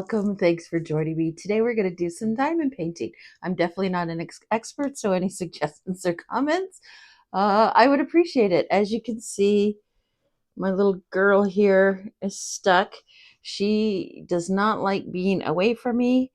welcome. Thanks for joining me. Today we're going to do some diamond painting. I'm definitely not an expert, so any suggestions or comments, I would appreciate it. As you can see, my little girl here is stuck. She does not like being away from me.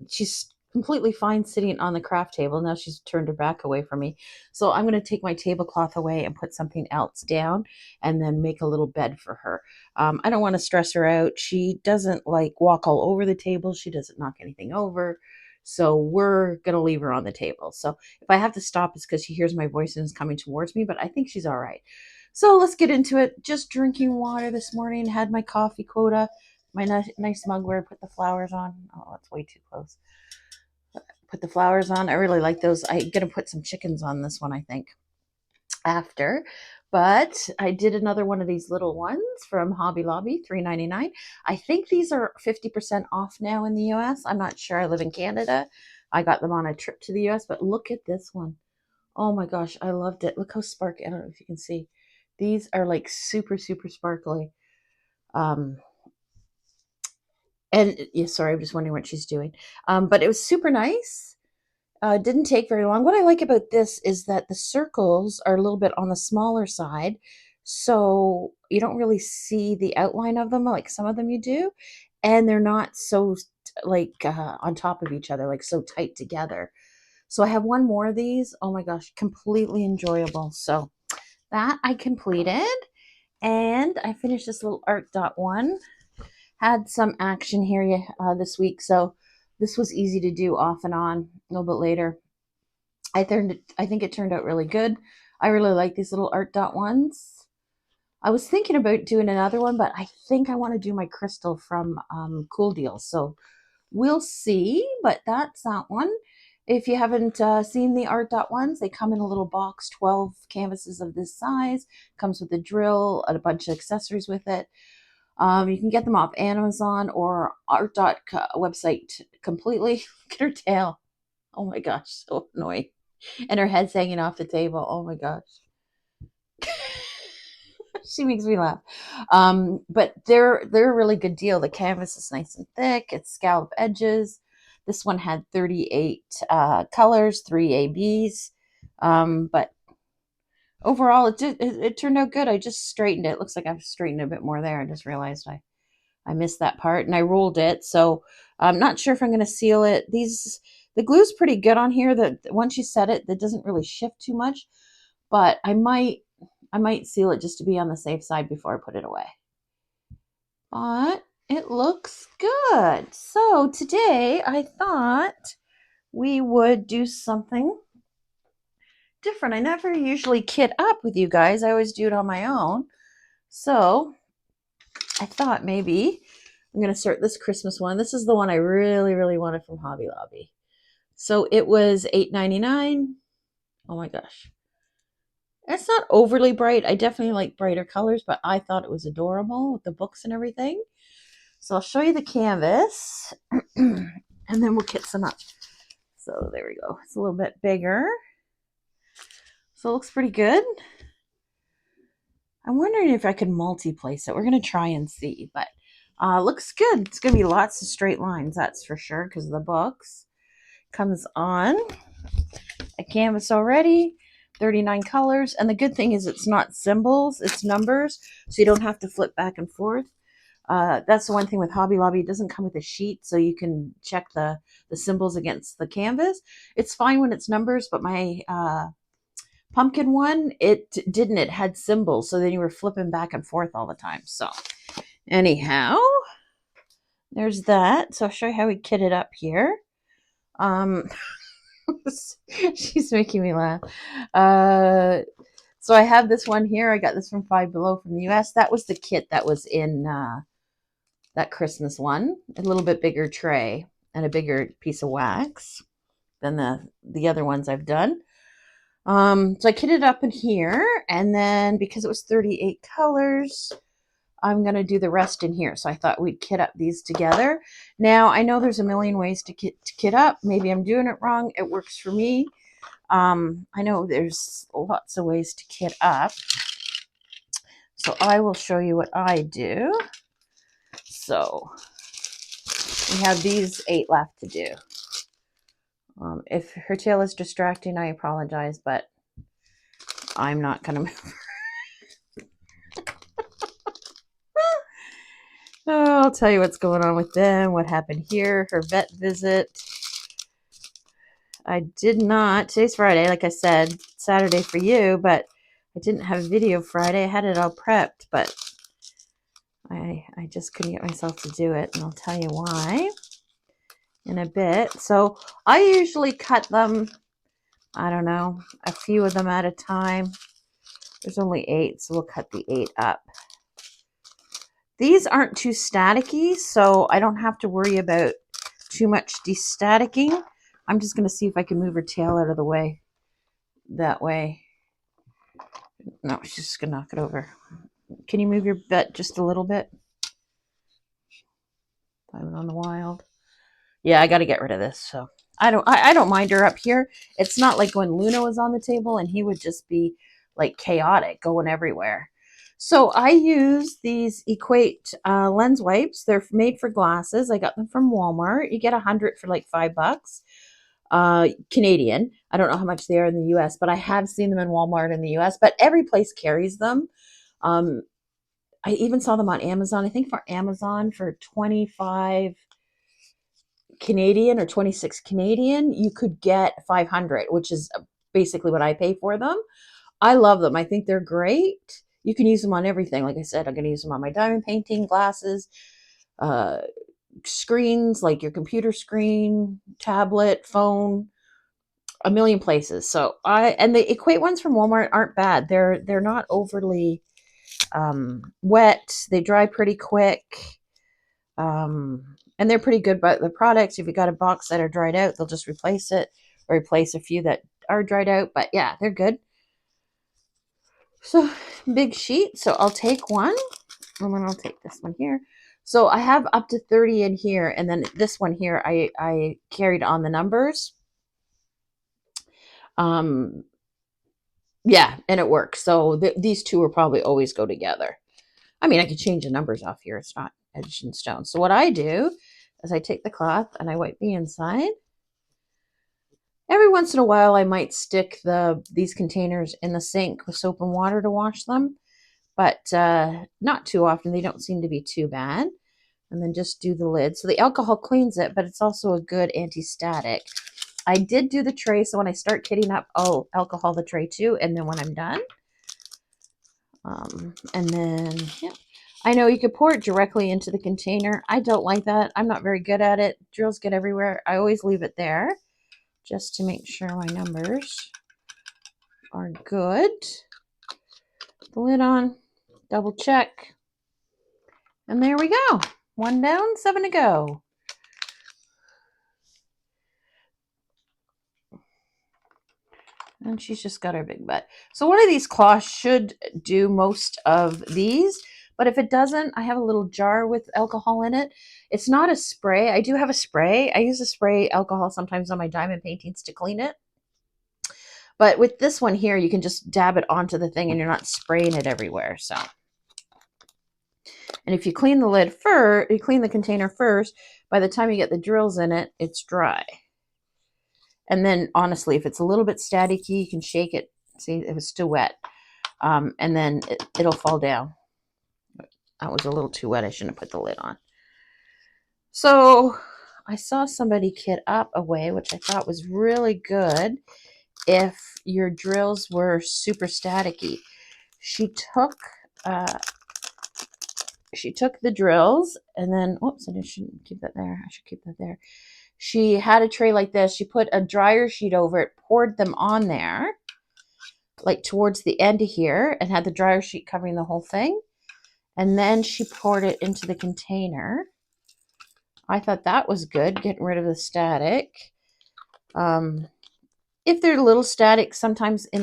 She's completely fine sitting on the craft table. Now she's turned her back away from me. So I'm going to take my tablecloth away and put something else down and then make a little bed for her. I don't want to stress her out. She doesn't like walk all over the table. She doesn't knock anything over. So we're going to leave her on the table. So if I have to stop, it's because she hears my voice and is coming towards me, but I think she's all right. So let's get into it. Just drinking water this morning, had my coffee quota, my nice mug where I put the flowers on. Oh, that's way too close. Put the flowers on. I really like those. I'm going to put some chickens on this one, I think, after. But I did another one of these little ones from Hobby Lobby, $3.99. I think these are 50% off now in the US. I'm not sure. I live in Canada. I got them on a trip to the US, but look at this one. Oh my gosh, I loved it. Look how sparkly. I don't know if you can see. These are like super, super sparkly. Um, and yeah, sorry, I'm just wondering what she's doing. But it was super nice. Didn't take very long. What I like about this is that the circles are a little bit on the smaller side, so you don't really see the outline of them like some of them you do, and they're not so like on top of each other, like so tight together. So I have one more of these. Oh my gosh, completely enjoyable. So that I completed, and I finished this little art dot one. Had some action here this week, so this was easy to do off and on a little bit later. I think it turned out really good. I really like these little art dot ones. I was thinking about doing another one, but I think I want to do my crystal from Cool Deals. So we'll see, but that's that one. If you haven't seen the art dot ones, they come in a little box, 12 canvases of this size. Comes with a drill and a bunch of accessories with it. You can get them off Amazon or Art Dot website completely. Look at her tail. Oh my gosh, so annoying. And her head's hanging off the table. Oh my gosh. She makes me laugh. But they're a really good deal. The canvas is nice and thick. It's scallop edges. This one had 38 colors, 3 ABs. But overall, it turned out good. I just straightened it. It looks like I've straightened a bit more there. I just realized I missed that part, and I rolled it. So I'm not sure if I'm going to seal it. The glue's pretty good on here. That once you set it, that doesn't really shift too much. But I might seal it just to be on the safe side before I put it away. But it looks good. So today I thought we would do something different. I never usually kit up with you guys. I always do it on my own. So I thought maybe I'm going to start this Christmas one. This is the one I really, really wanted from Hobby Lobby. So it was $8.99. Oh my gosh. It's not overly bright. I definitely like brighter colors, but I thought it was adorable with the books and everything. So I'll show you the canvas and then we'll kit some up. So there we go. It's a little bit bigger. So it looks pretty good. I'm wondering if I could multi-place it. We're going to try and see, but looks good. It's going to be lots of straight lines, that's for sure, because of the books. Comes on a canvas already, 39 colors. And the good thing is it's not symbols, it's numbers, so you don't have to flip back and forth. That's the one thing with Hobby Lobby. It doesn't come with a sheet, so you can check the symbols against the canvas. It's fine when it's numbers, but my pumpkin one, it didn't. It had symbols, so then you were flipping back and forth all the time. So anyhow, there's that. So I'll show you how we kit it up here. She's making me laugh. So I have this one here. I got this from Five Below from the US. That was the kit that was in that Christmas one. A little bit bigger tray and a bigger piece of wax than the other ones I've done. So I kitted up in here, and then because it was 38 colors, I'm going to do the rest in here. So I thought we'd kit up these together. Now, I know there's a million ways to kit up. Maybe I'm doing it wrong. It works for me. I know there's lots of ways to kit up. So I will show you what I do. So We have these 8 left to do. If her tail is distracting, I apologize, but I'm not going to move. Oh, I'll tell you what's going on with them, what happened here, her vet visit. I did not, today's Friday, like I said, Saturday for you, but I didn't have a video Friday. I had it all prepped, but I just couldn't get myself to do it, and I'll tell you why in a bit. So I usually cut them, I don't know, a few of them at a time. There's only 8, so we'll cut the 8 up. These aren't too staticky, so I don't have to worry about too much de-staticking. I'm just going to see if I can move her tail out of the way. That way. No, she's just going to knock it over. Can you move your butt just a little bit? I'm on the wild. Yeah, I got to get rid of this. So I don't mind her up here. It's not like when Luna was on the table and he would just be like chaotic, going everywhere. So I use these Equate lens wipes. They're made for glasses. I got them from Walmart. You get 100 for like $5. Canadian. I don't know how much they are in the US, but I have seen them in Walmart in the US, but every place carries them. I even saw them on Amazon. I think for Amazon for 25 Canadian or 26 Canadian, you could get 500, which is basically what I pay for them. I love them. I think they're great. You can use them on everything. Like I said, I'm going to use them on my diamond painting, glasses, screens, like your computer screen, tablet, phone, a million places. So and the Equate ones from Walmart aren't bad. They're not overly wet. They dry pretty quick. And they're pretty good, but the products, if you got a box that are dried out, they'll just replace it or replace a few that are dried out. But yeah, they're good. So big sheet. So I'll take one and then I'll take this one here. So I have up to 30 in here. And then this one here, I carried on the numbers. Yeah, and it works. So these two will probably always go together. I mean, I could change the numbers off here. It's not etched in stone. So what I do is I take the cloth and I wipe the inside. Every once in a while, I might stick these containers in the sink with soap and water to wash them, but not too often. They don't seem to be too bad. And then just do the lid. So the alcohol cleans it, but it's also a good anti-static. I did do the tray, so when I start kitting up, I'll alcohol the tray too, and then when I'm done. And then, yeah. I know you could pour it directly into the container. I don't like that. I'm not very good at it. Drills get everywhere. I always leave it there just to make sure my numbers are good. Put the lid on, double check. And there we go. 1 down, 7 to go. And she's just got her big butt. So one of these cloths should do most of these. But if it doesn't, I have a little jar with alcohol in it. It's not a spray. I do have a spray. I use a spray alcohol sometimes on my diamond paintings to clean it. But with this one here, you can just dab it onto the thing and you're not spraying it everywhere. So, and if you clean the lid first, you clean the container first, by the time you get the drills in it, it's dry. And then honestly, if it's a little bit staticky, you can shake it. See, it was still wet. And then it'll fall down. That was a little too wet. I shouldn't have put the lid on. So I saw somebody kit up a way, which I thought was really good if your drills were super staticky. She took the drills and then, oops, I shouldn't keep that there. I should keep that there. She had a tray like this. She put a dryer sheet over it, poured them on there, like towards the end of here, and had the dryer sheet covering the whole thing. And then she poured it into the container. I thought that was good, getting rid of the static. If they're a little static, sometimes in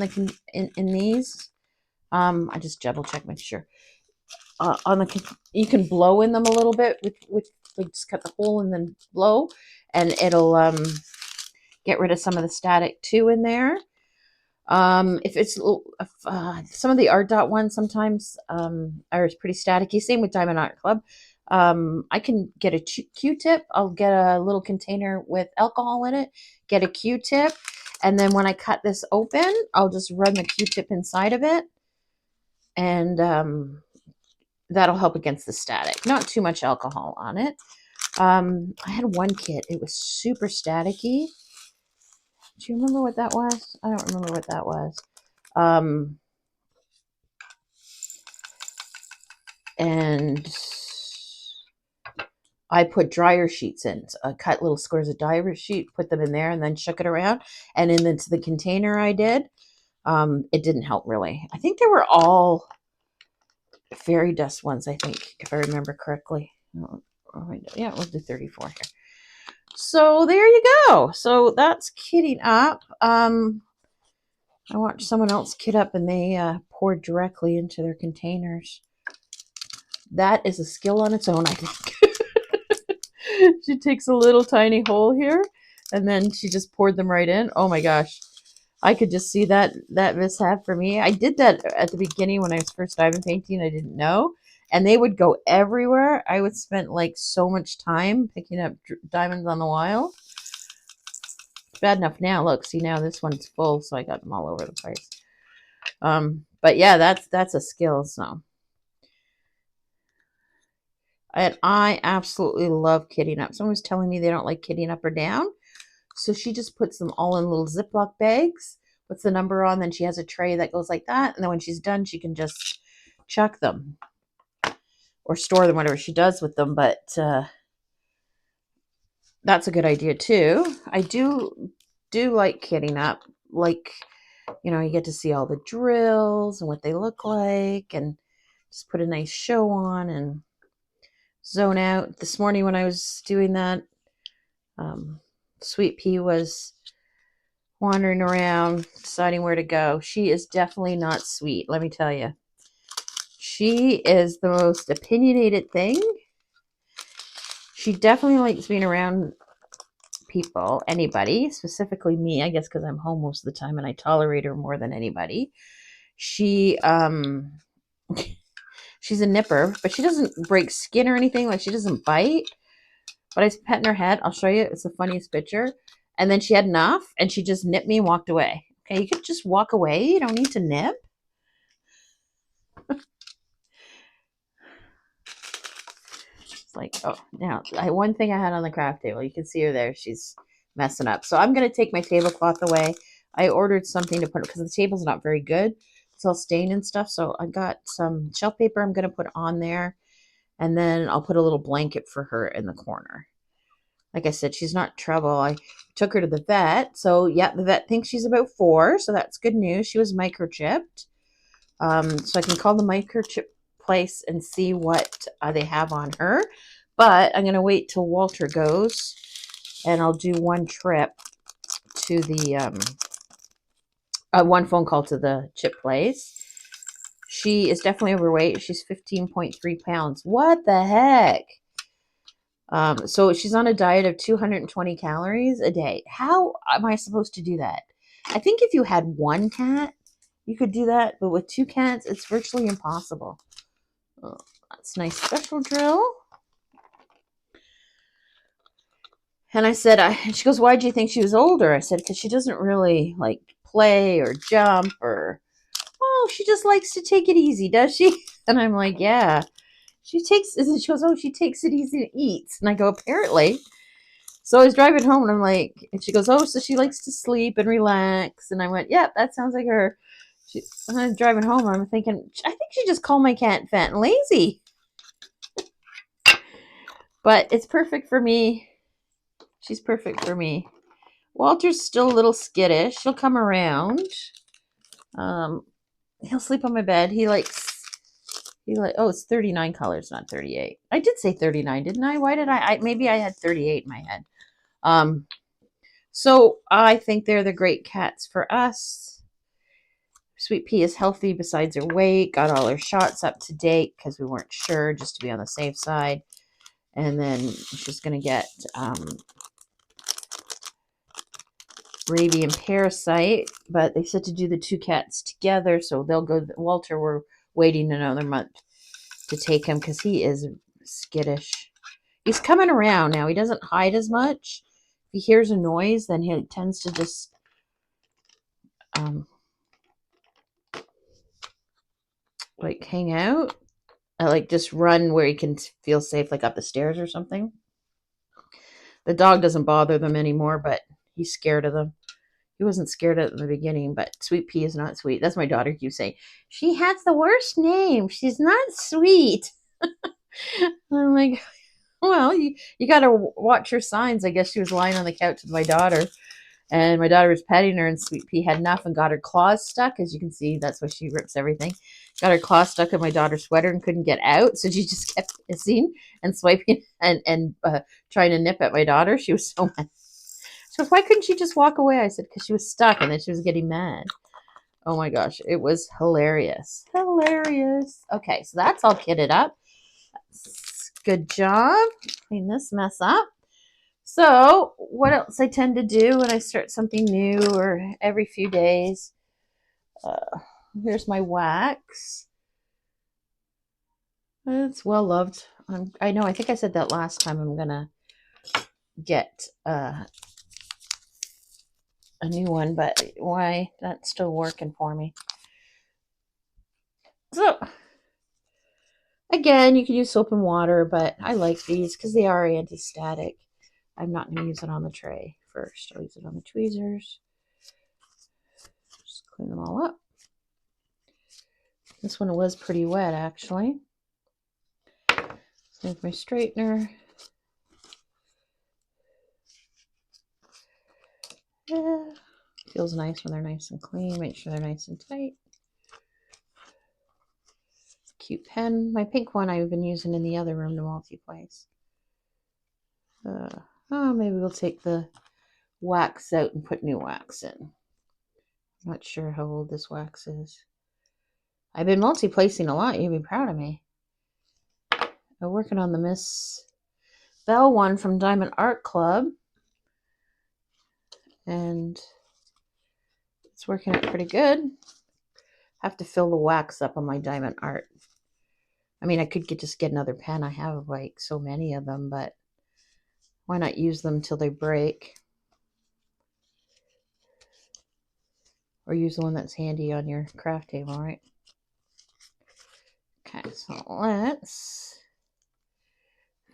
these, I just double check, make sure. You can blow in them a little bit with like just cut the hole and then blow, and it'll get rid of some of the static too in there. If it's some of the Art Dot ones sometimes are pretty staticky. Same with Diamond Art Club. I can get a Q-tip. I'll get a little container with alcohol in it, get a Q-tip, and then when I cut this open, I'll just run the Q-tip inside of it, and that'll help against the static. Not too much alcohol on it. I had one kit. It was super staticky. Do you remember what that was? I don't remember what that was. And I put dryer sheets in. So I cut little squares of dryer sheet, put them in there, and then shook it around. And into the container I did, it didn't help really. I think they were all fairy dust ones, I think, if I remember correctly. Yeah, we'll do 34 here. So there you go. So that's kitting up. I watched someone else kit up, and they poured directly into their containers. That is a skill on its own, I think. She takes a little tiny hole here, and then she just poured them right in. Oh my gosh. I could just see that mishap for me. I did that at the beginning when I was first diamond painting. I didn't know. And they would go everywhere. I would spend like so much time picking up diamonds on the wild. It's bad enough now. Look, see now this one's full, so I got them all over the place. But yeah, that's a skill. So, and I absolutely love kitting up. Someone was telling me they don't like kitting up or down, so she just puts them all in little Ziploc bags. Puts the number on, then she has a tray that goes like that, and then when she's done, she can just chuck them or store them, whatever she does with them. But that's a good idea too. I do like kitting up, like, you know, you get to see all the drills and what they look like, and just put a nice show on and zone out. This morning when I was doing that, Sweet Pea was wandering around deciding where to go. She is definitely not sweet, let me tell you. She is the most opinionated thing. She definitely likes being around people, anybody, specifically me, I guess because I'm home most of the time and I tolerate her more than anybody. She she's a nipper, but she doesn't break skin or anything. Like, she doesn't bite. But I was petting her head. I'll show you. It's the funniest picture. And then she had enough, and she just nipped me and walked away. Okay, you could just walk away. You don't need to nip. It's like, oh, now, one thing I had on the craft table. You can see her there. She's messing up. So I'm going to take my tablecloth away. I ordered something to put, because the table's not very good. It's all stained and stuff. So I got some shelf paper I'm going to put on there. And then I'll put a little blanket for her in the corner. Like I said, she's not trouble. I took her to the vet. So, yeah, the vet thinks she's about 4. So that's good news. She was microchipped. So I can call the microchip place and see what they have on her. But I'm going to wait till Walter goes. And I'll do one trip to the, one phone call to the chip place. She is definitely overweight. She's 15.3 pounds. What the heck? So she's on a diet of 220 calories a day. How am I supposed to do that? I think if you had one cat, you could do that. But with 2 cats, it's virtually impossible. Oh, that's a nice special drill. And I said, and she goes, why do you think she was older? I said, because she doesn't really like play or jump or, oh, she just likes to take it easy, does she? And I'm like, yeah. She goes, oh, she takes it easy to eat. And I go, apparently. So I was driving home and I'm like, and she goes, oh, so she likes to sleep and relax. And I went, yeah, that sounds like her. And I'm driving home and I'm thinking, I think she just called my cat fat and lazy. But it's perfect for me. She's perfect for me. Walter's still a little skittish. He'll come around. He'll sleep on my bed. Oh, it's 39 colors, not 38. I did say 39, didn't I? Why did maybe I had 38 in my head. So I think they're the great cats for us. Sweet Pea is healthy besides her weight. Got all her shots up to date because we weren't sure, just to be on the safe side. And then she's going to get Rabian parasite, but they said to do the 2 cats together, so they'll go. Walter, we're waiting another month to take him because he is skittish. He's coming around now. He doesn't hide as much. If he hears a noise, then he tends to just like hang out. Like just run where he can feel safe, like up the stairs or something. The dog doesn't bother them anymore, but he's scared of them. He wasn't scared at the beginning, but Sweet Pea is not sweet. That's my daughter keeps saying. She has the worst name. She's not sweet. I'm like, well, you got to watch your signs. I guess she was lying on the couch with my daughter, and my daughter was petting her, and Sweet Pea had enough and got her claws stuck. As you can see, that's why she rips everything. Got her claws stuck in my daughter's sweater and couldn't get out, so she just kept hissing and swiping and trying to nip at my daughter. She was so mad. So why couldn't she just walk away? I said, because she was stuck, and then she was getting mad. Oh my gosh, it was hilarious. Hilarious. Okay, so that's all kitted up. Good job. Clean this mess up. So what else I tend to do when I start something new or every few days, here's my wax. It's well loved. I know, I think I said that last time. I'm going to get a new one, but why? That's still working for me. So again, you can use soap and water, but I like these because they are anti-static. I'm not going to use it on the tray first. I'll use it on the tweezers. Just clean them all up. This one was pretty wet, actually. With my straightener. Yeah. Feels nice when they're nice and clean. Make sure they're nice and tight. Cute pen. My pink one I've been using in the other room to multi-place. Maybe we'll take the wax out and put new wax in. I'm not sure how old this wax is. I've been multi-placing a lot. You'd be proud of me. I'm working on the Miss Bell one from Diamond Art Club. And it's working out pretty good. Have to fill the wax up on my Diamond Art. I mean, I could just get another pen. I have like so many of them, but why not use them till they break? Or use the one that's handy on your craft table, right? Okay, so let's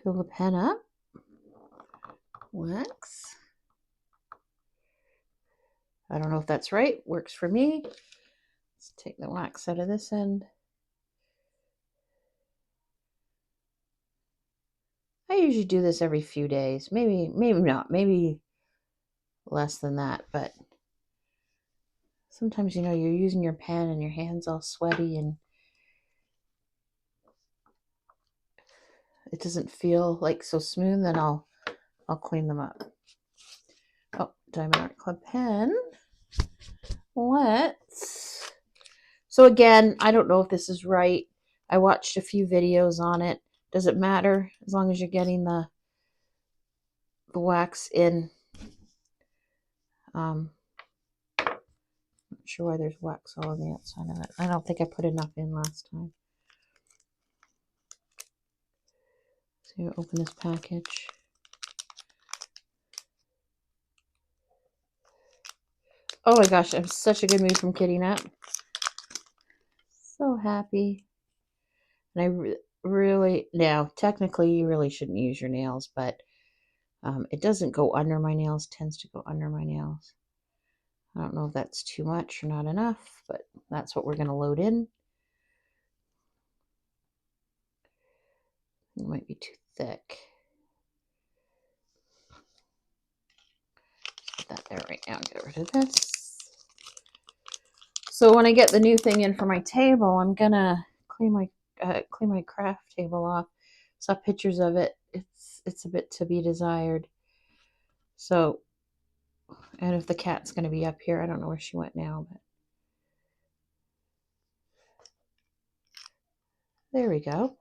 fill the pen up. Wax. I don't know if that's right. Works for me. Let's take the wax out of this end. I usually do this every few days. Maybe not. Maybe less than that. But sometimes, you know, you're using your pen and your hand's all sweaty and it doesn't feel like so smooth. Then I'll clean them up. Oh, Diamond Art Club pen. So again, I don't know if this is right. I watched a few videos on it. Does it matter as long as you're getting the wax in? Not sure why there's wax all on the outside of it. I don't think I put enough in last time. So you open this package. Oh my gosh, I'm such a good mood from kitting up. So happy. And I really, now technically you really shouldn't use your nails, but it doesn't go under my nails, tends to go under my nails. I don't know if that's too much or not enough, but that's what we're going to load in. It might be too thick. Put that there right now. Get rid of this. So when I get the new thing in for my table, I'm gonna clean my craft table off. Saw pictures of it. It's a bit to be desired. So, and if the cat's gonna be up here, I don't know where she went now, but there we go.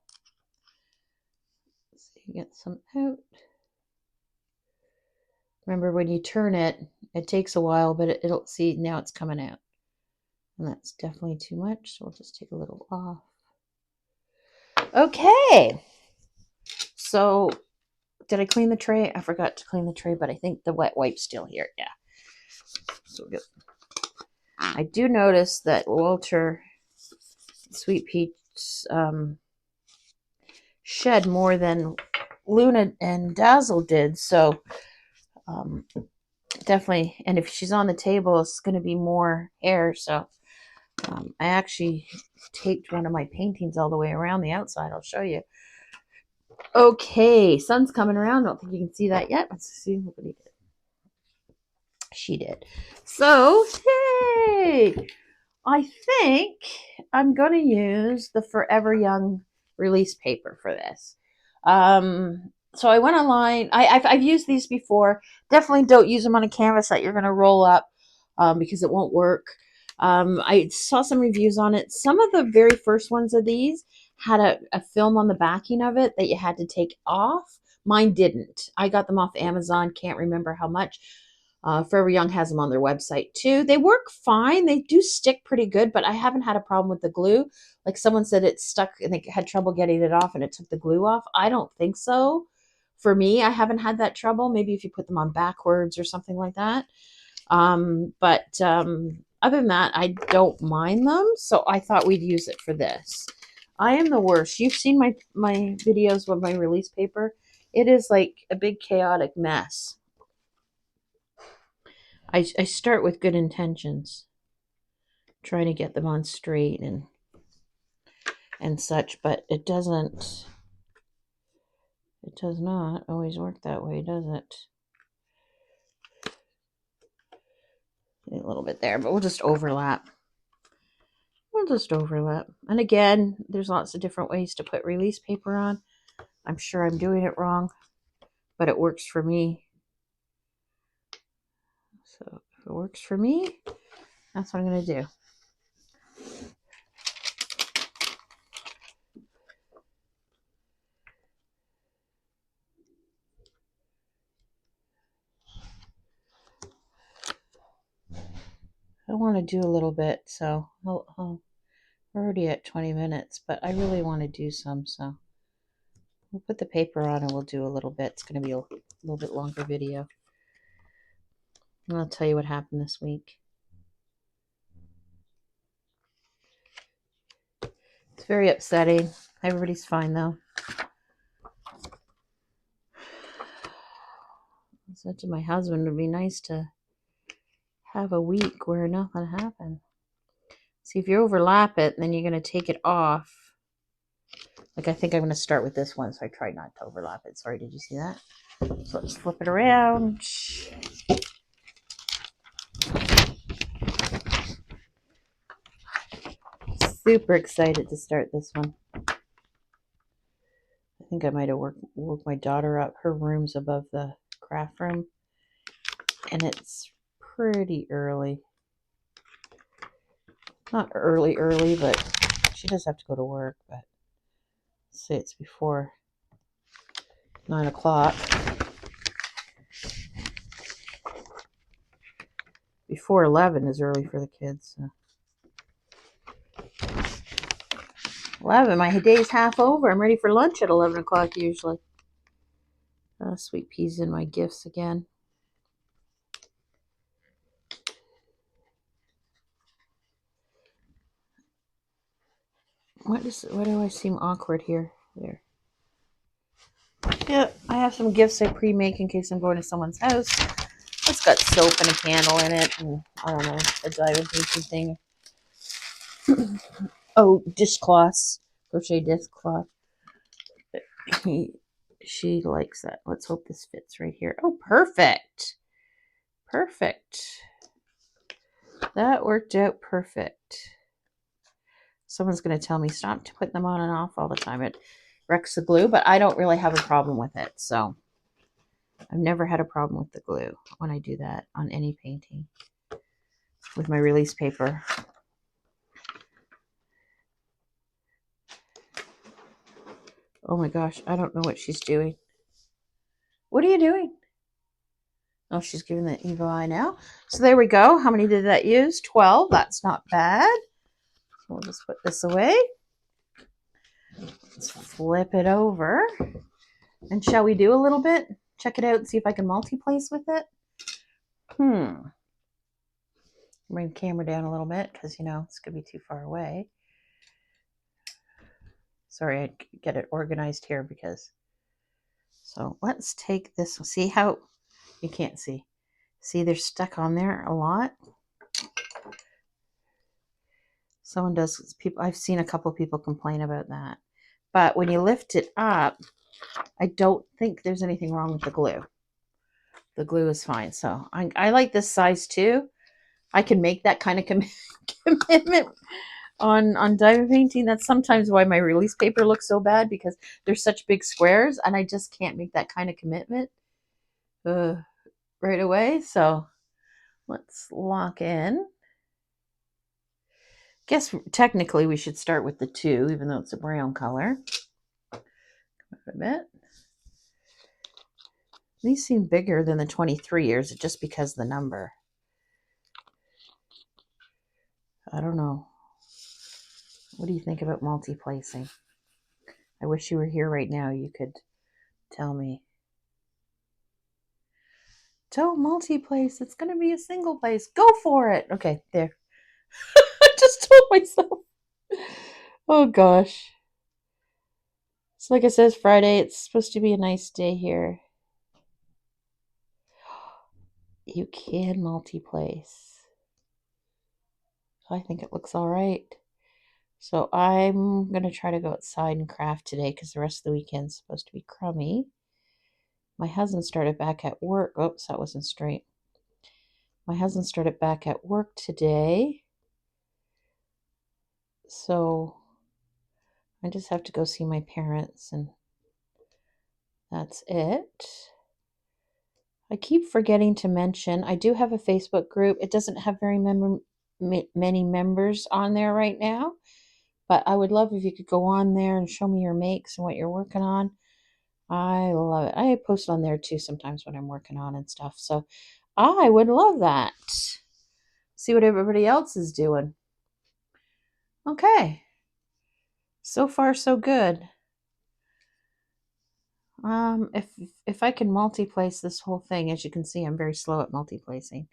Let's see, get some out. Remember, when you turn it, it takes a while, but it'll see now it's coming out. And that's definitely too much, so we'll just take a little off. Okay. So did I clean the tray? I forgot to clean the tray, but I think the wet wipe's still here. Yeah. So good. I do notice that Walter Sweet Peach shed more than Luna and Dazzle did. So definitely, and if she's on the table, it's going to be more hair. So I actually taped one of my paintings all the way around the outside. I'll show you. Okay, sun's coming around. I don't think you can see that yet. Let's see what he did. She did. So, hey, I think I'm going to use the Forever Young release paper for this. So I went online. I've used these before. Definitely don't use them on a canvas that you're going to roll up because it won't work. I saw some reviews on it. Some of the very first ones of these had a film on the backing of it that you had to take off. Mine didn't. I got them off Amazon. Can't remember how much. Forever Young has them on their website too. They work fine. They do stick pretty good, but I haven't had a problem with the glue. Like someone said it stuck and they had trouble getting it off and it took the glue off. I don't think so. For me, I haven't had that trouble. Maybe if you put them on backwards or something like that. But other than that, I don't mind them. So I thought we'd use it for this. I am the worst. You've seen my videos with my release paper. It is like a big chaotic mess. I start with good intentions, trying to get them on straight and such, but it does not always work that way, does it? A little bit there, but we'll just overlap. And again, there's lots of different ways to put release paper on. I'm sure I'm doing it wrong, but it works for me. So if it works for me, that's what I'm going to do. I want to do a little bit, so we're already at 20 minutes, but I really want to do some, so we'll put the paper on and we'll do a little bit. It's going to be a little bit longer video. And I'll tell you what happened this week. It's very upsetting. Everybody's fine, though. I said to my husband, it would be nice to have a week where nothing happened. See, if you overlap it, then you're going to take it off. Like, I think I'm going to start with this one, so I tried not to overlap it. Sorry, did you see that? So let's flip it around. Super excited to start this one. I think I might have woke my daughter up. Her room's above the craft room, and it's pretty early. Not early, but she does have to go to work, but let's say it's before 9 o'clock. Before 11 is early for the kids. So. 11, my day's half over. I'm ready for lunch at 11 o'clock usually. Sweet peas in my gifts again. Why do I seem awkward here? There. Yeah, I have some gifts I pre-make in case I'm going to someone's house. It's got soap and a candle in it, and I don't know, a diamond painting thing. Oh, dishcloths, crochet dishcloth. She likes that. Let's hope this fits right here. Oh, perfect. Perfect. That worked out perfect. Someone's going to tell me stop putting them on and off all the time. It wrecks the glue, but I don't really have a problem with it. So I've never had a problem with the glue when I do that on any painting with my release paper. Oh my gosh, I don't know what she's doing. What are you doing? Oh, she's giving the evil eye now. So there we go. How many did that use? 12. That's not bad. So we'll just put this away. Let's flip it over. And shall we do a little bit? Check it out and see if I can multi-place with it. Bring the camera down a little bit because, it's going to be too far away. Sorry, I get it organized here because... So let's take this. See how... You can't see. See, they're stuck on there a lot. Someone does... I've seen a couple people complain about that. But when you lift it up, I don't think there's anything wrong with the glue. The glue is fine. So I like this size too. I can make that kind of commitment on diamond painting. That's sometimes why my release paper looks so bad, because they're such big squares and I just can't make that kind of commitment right away. So let's lock in. Guess technically we should start with the 2, even though it's a brown color. A bit. These seem bigger than the 23 years just because of the number. I don't know. What do you think about multi-placing? I wish you were here right now. You could tell me. Don't multi-place. It's going to be a single place. Go for it. Okay, there. I just told myself. Oh, gosh. So like I said, it's Friday. It's supposed to be a nice day here. You can multi-place. I think it looks all right. So I'm going to try to go outside and craft today because the rest of the weekend's supposed to be crummy. My husband started back at work. Oops, that wasn't straight. My husband started back at work today. So I just have to go see my parents, and that's it. I keep forgetting to mention, I do have a Facebook group. It doesn't have very many members on there right now, but I would love if you could go on there and show me your makes and what you're working on. I love it. I post on there too sometimes when I'm working on and stuff. So I would love that. See what everybody else is doing. Okay. So far, so good. If I can multi-place this whole thing, as you can see, I'm very slow at multi-placing.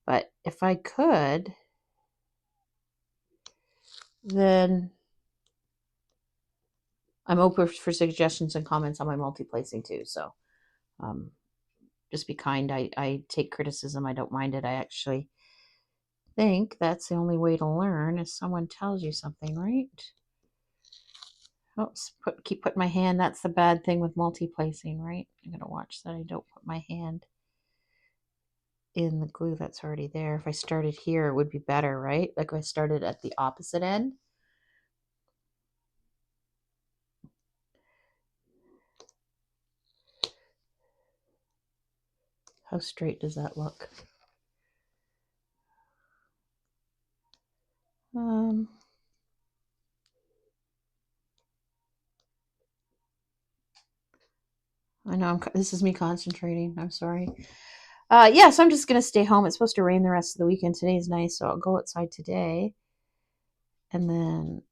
But if I could, then I'm open for suggestions and comments on my multi-placing too. So just be kind. I take criticism. I don't mind it. I actually think that's the only way to learn, is someone tells you something, right? Oops, keep putting my hand. That's the bad thing with multi-placing, right? I'm going to watch that I don't put my hand in the glue that's already there. If I started here, it would be better, right? Like if I started at the opposite end. How straight does that look? I know this is me concentrating. I'm sorry. Yeah, so I'm just going to stay home. It's supposed to rain the rest of the weekend. Today is nice, so I'll go outside today. And then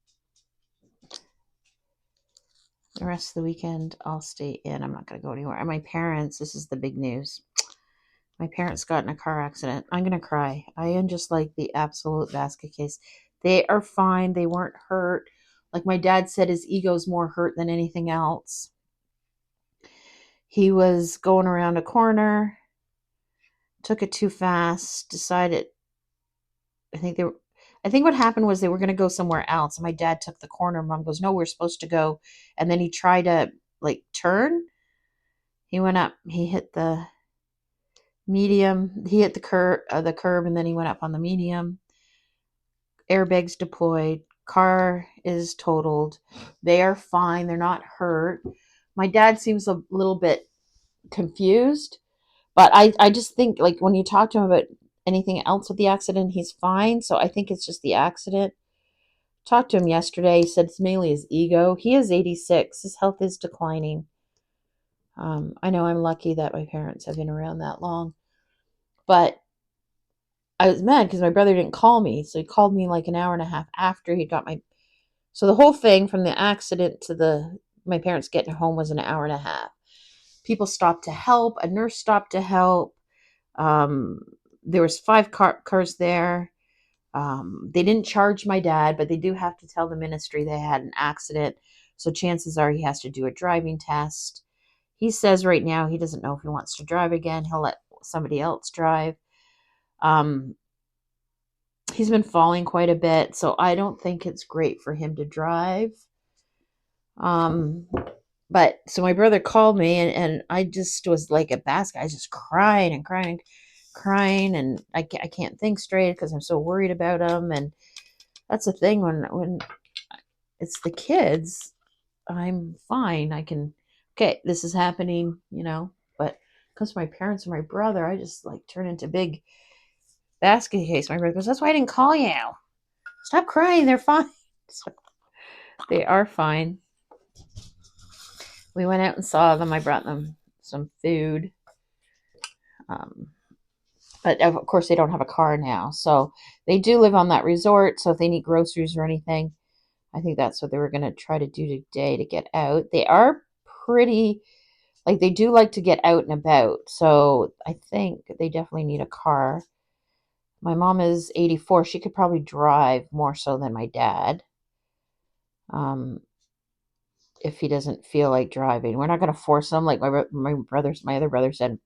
the rest of the weekend, I'll stay in. I'm not going to go anywhere. And my parents, this is the big news. My parents got in a car accident. I'm going to cry. I am just like the absolute basket case. They are fine. They weren't hurt. Like my dad said, his ego's more hurt than anything else. He was going around a corner, took it too fast, decided, I think what happened was they were going to go somewhere else. And my dad took the corner. Mom goes, no, we're supposed to go. And then he tried to turn. He went up, he hit the medium, he hit the curb, and then he went up on the medium. Airbags deployed. Car is totaled. They are fine. They're not hurt. My dad seems a little bit confused, but I just think, like, when you talk to him about anything else with the accident, he's fine. So I think it's just the accident. Talked to him yesterday. He said it's mainly his ego. He is 86. His health is declining. I know I'm lucky that my parents have been around that long, but I was mad because my brother didn't call me. So he called me like an hour and a half after he got my... So the whole thing from the accident to the my parents getting home was an hour and a half. People stopped to help. A nurse stopped to help. Um, there was five cars there. They didn't charge my dad, but they do have to tell the ministry they had an accident. So chances are he has to do a driving test. He says right now he doesn't know if he wants to drive again. He'll let somebody else drive. Um, he's been falling quite a bit, so I don't think it's great for him to drive. Um, but so my brother called me, and I just was like a basket. I was just crying and crying and crying, and I can't think straight because I'm so worried about him. And that's the thing, when it's the kids, I'm fine. I can, okay, this is happening, but because my parents and my brother, I just like turn into big basket case. My brother goes, that's why I didn't call you. Stop crying. They're fine. So they are fine. We went out and saw them. I brought them some food. But of course, they don't have a car now. So they do live on that resort. So if they need groceries or anything, I think that's what they were going to try to do today to get out. They are pretty, like, they do like to get out and about. So I think they definitely need a car. My mom is 84. She could probably drive more so than my dad. If he doesn't feel like driving, we're not going to force him. Like my other brother said,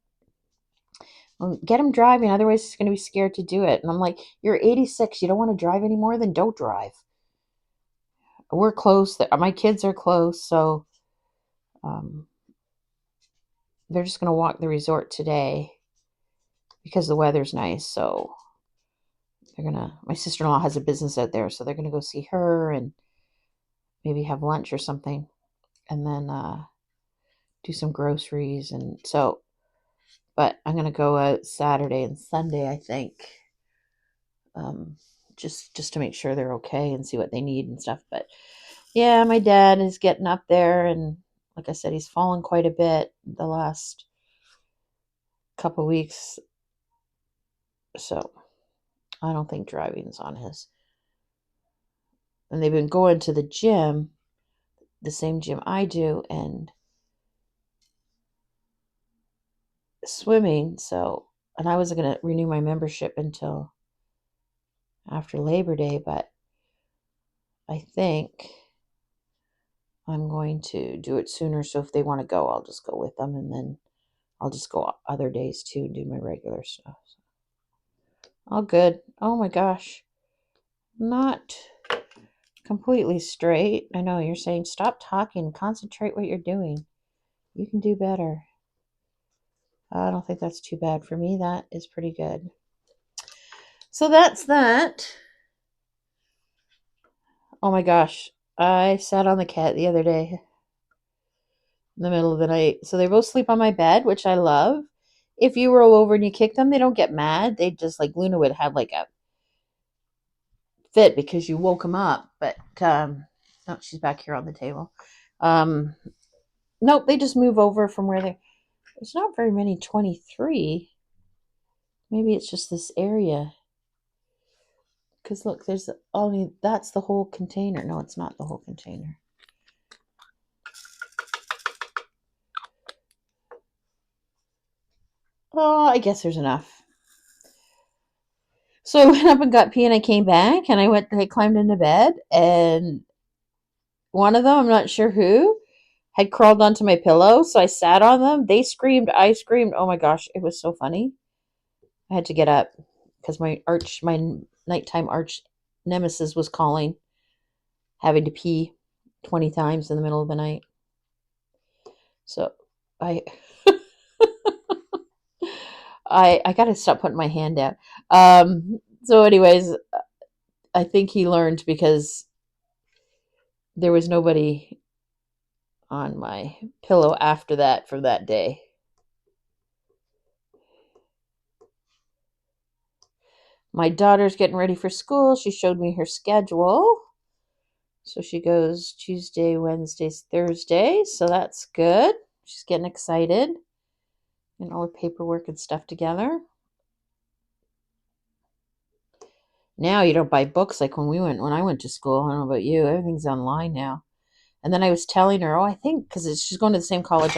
well, get him driving. Otherwise, he's going to be scared to do it. And I'm like, you're 86. You don't want to drive anymore? Then don't drive. We're close. My kids are close. So they're just going to walk the resort today because the weather's nice. So my sister-in-law has a business out there. So they're going to go see her and maybe have lunch or something. And then do some groceries. And so, but I'm going to go out Saturday and Sunday, I think. Just to make sure they're okay and see what they need and stuff. But yeah, my dad is getting up there, and like I said, he's fallen quite a bit the last couple weeks. So I don't think driving's on his. And they've been going to the gym, the same gym I do, and swimming. So, and I wasn't going to renew my membership until after Labor Day, but I think I'm going to do it sooner. So if they want to go, I'll just go with them, and then I'll just go other days too and do my regular stuff. All good. Oh my gosh. Not completely straight. I know you're saying stop talking, concentrate what you're doing. You can do better. I don't think that's too bad for me. That is pretty good. So that's that. Oh my gosh. I sat on the cat the other day in the middle of the night. So they both sleep on my bed, which I love. If you roll over and you kick them, they don't get mad. They just, like, Luna would have like a fit because you woke them up. But no, she's back here on the table. Nope, they just move over from where they. There's not very many 23. Maybe it's just this area. Because look, there's only, that's the whole container. No, it's not the whole container. Oh, I guess there's enough. So I went up and got pee, and I came back, and I climbed into bed, and one of them, I'm not sure who, had crawled onto my pillow. So I sat on them. They screamed. I screamed. Oh my gosh, it was so funny. I had to get up because my nighttime arch nemesis was calling, having to pee 20 times in the middle of the night. So I I got to stop putting my hand out. So anyways, I think he learned because there was nobody on my pillow after that for that day. My daughter's getting ready for school. She showed me her schedule. So she goes Tuesday, Wednesdays, Thursdays. So that's good. She's getting excited. And all her paperwork and stuff together. Now you don't buy books like when I went to school. I don't know about you. Everything's online now. And then I was telling her, oh, I think because she's going to the same college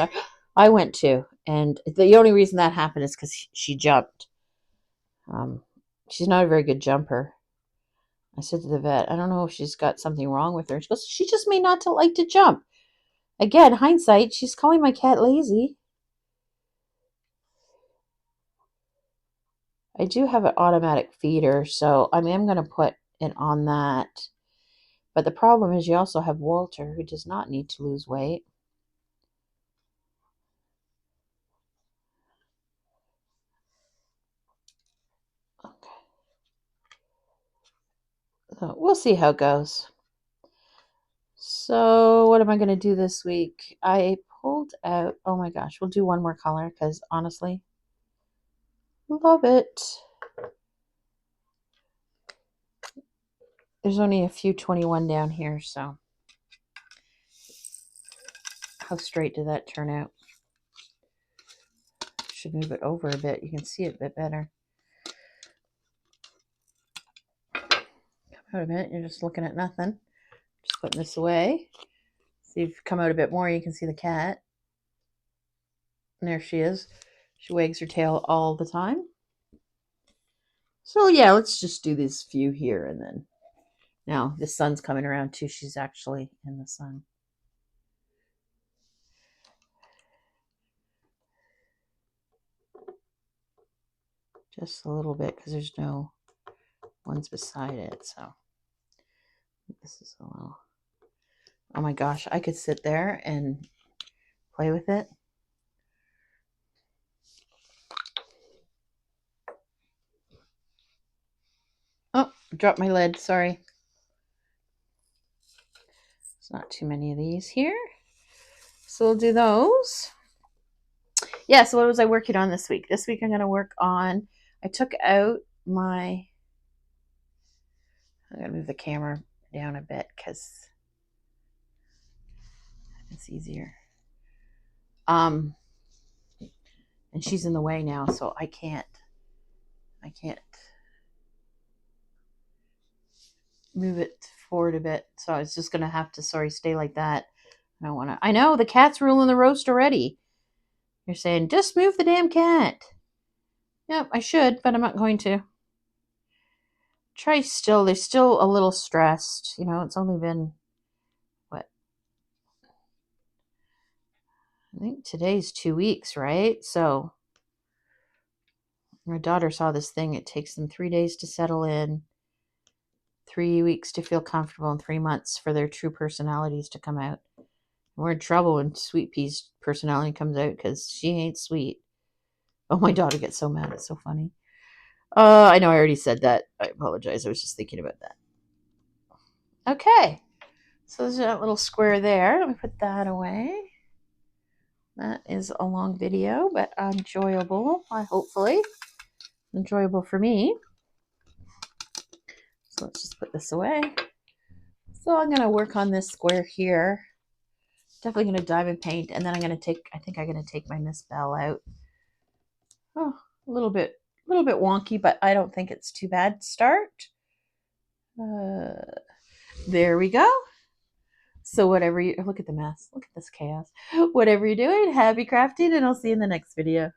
I went to. And the only reason that happened is because she jumped. Um, she's not a very good jumper. I said to the vet, I don't know if she's got something wrong with her. She goes, she just may not to like to jump. Again, hindsight, she's calling my cat lazy. I do have an automatic feeder, so I mean, I'm going to put it on that. But the problem is you also have Walter, who does not need to lose weight. Okay. So we'll see how it goes. So what am I going to do this week? I pulled out, oh my gosh, we'll do one more color because honestly, love it. There's only a few 21 down here, so how straight did that turn out? Should move it over a bit. You can see it a bit better. Come out a bit. You're just looking at nothing. Just putting this away. See if you come out a bit more, you can see the cat. And there she is. She wags her tail all the time. So yeah, let's just do these few here and then. Now the sun's coming around too. She's actually in the sun. Just a little bit because there's no ones beside it. So this is a little. Oh my gosh, I could sit there and play with it. Oh, dropped my lid. Sorry. There's not too many of these here. So we'll do those. Yeah, so what was I working on this week? This week I'm going to work on, I took out my, I'm going to move the camera down a bit because it's easier. And she's in the way now, so I can't move it forward a bit. So I was just going to have to, stay like that. I don't want to, I know the cat's ruling the roast already. You're saying, just move the damn cat. Yep, I should, but I'm not going to. They're still a little stressed. You know, it's only been, what? I think today's 2 weeks, right? So my daughter saw this thing. It takes them 3 days to settle in, 3 weeks to feel comfortable, and 3 months for their true personalities to come out. We're in trouble when Sweet Pea's personality comes out because she ain't sweet. Oh, my daughter gets so mad. It's so funny. I know I already said that. I apologize. I was just thinking about that. Okay. So there's that little square there. Let me put that away. That is a long video, but enjoyable. Hopefully enjoyable for me. So let's just put this away. So I'm going to work on this square here. Definitely going to diamond paint, and then I think I'm going to take my Miss Belle out. Oh, a little bit wonky, but I don't think it's too bad to start. There we go. So whatever you, look at the mess. Look at this chaos. Whatever you're doing, happy crafting, and I'll see you in the next video.